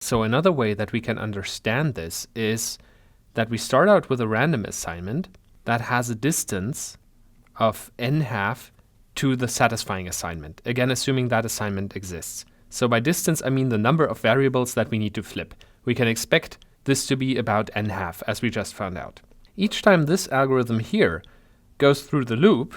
So another way that we can understand this is that we start out with a random assignment that has a distance of n½ to the satisfying assignment, again assuming that assignment exists. So by distance I mean the number of variables that we need to flip. We can expect this to be about n½ as we just found out. Each time this algorithm here goes through the loop,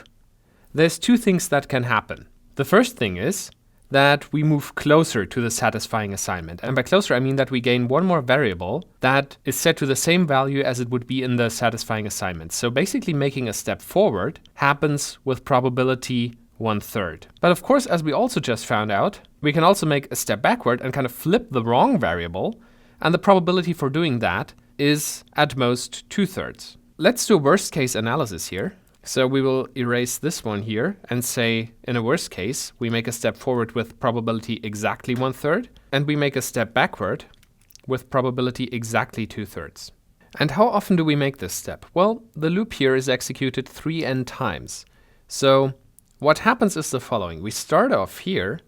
there's two things that can happen. The first thing is that we move closer to the satisfying assignment. And by closer, I mean that we gain one more variable that is set to the same value as it would be in the satisfying assignment. So basically making a step forward happens with probability 1/3. But of course, as we also just found out, we can also make a step backward and kind of flip the wrong variable. And the probability for doing that is at most 2/3. Let's do a worst case analysis here. So we will erase this one here and say, in a worst case, we make a step forward with probability exactly 1/3, and we make a step backward with probability exactly 2/3. And how often do we make this step? Well, the loop here is executed 3n times. So what happens is the following. We start off here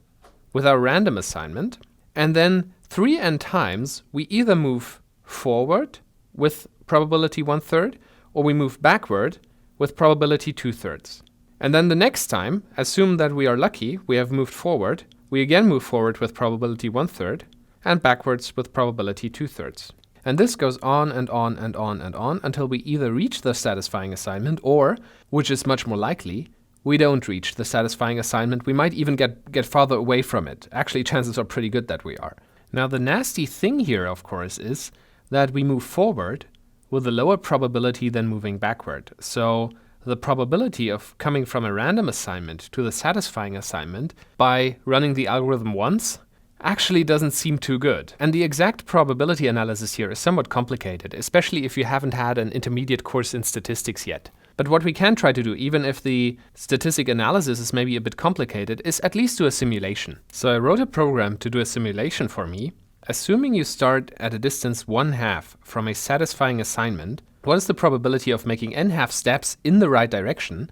with our random assignment, and then 3n times we either move forward with probability 1/3, or we move backward with probability 2/3. And then the next time, assume that we are lucky, we have moved forward, we again move forward with probability 1/3 and backwards with probability 2/3. And this goes on and on and on and on until we either reach the satisfying assignment or, which is much more likely, we don't reach the satisfying assignment. We might even get farther away from it. Actually, chances are pretty good that we are. Now, the nasty thing here, of course, is that we move forward with a lower probability than moving backward. So the probability of coming from a random assignment to the satisfying assignment by running the algorithm once actually doesn't seem too good. And the exact probability analysis here is somewhat complicated, especially if you haven't had an intermediate course in statistics yet. But what we can try to do, even if the statistic analysis is maybe a bit complicated, is at least do a simulation. So I wrote a program to do a simulation for me. Assuming you start at a distance 1/2 from a satisfying assignment, what is the probability of making n½ steps in the right direction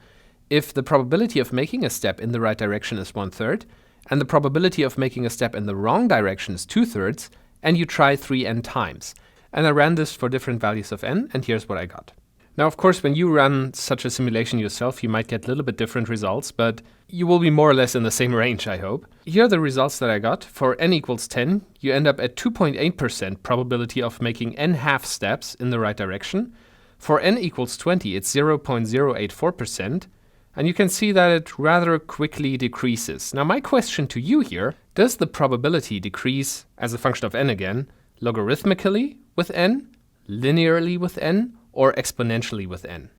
if the probability of making a step in the right direction is 1/3 and the probability of making a step in the wrong direction is 2/3, and you try 3n times? And I ran this for different values of n, and here's what I got. Now, of course, when you run such a simulation yourself, you might get a little bit different results, but you will be more or less in the same range, I hope. Here are the results that I got. For n equals 10, you end up at 2.8% probability of making n½ steps in the right direction. For n equals 20, it's 0.084%, and you can see that it rather quickly decreases. Now, my question to you here, does the probability decrease as a function of n again, logarithmically with n, linearly with n, or exponentially with n?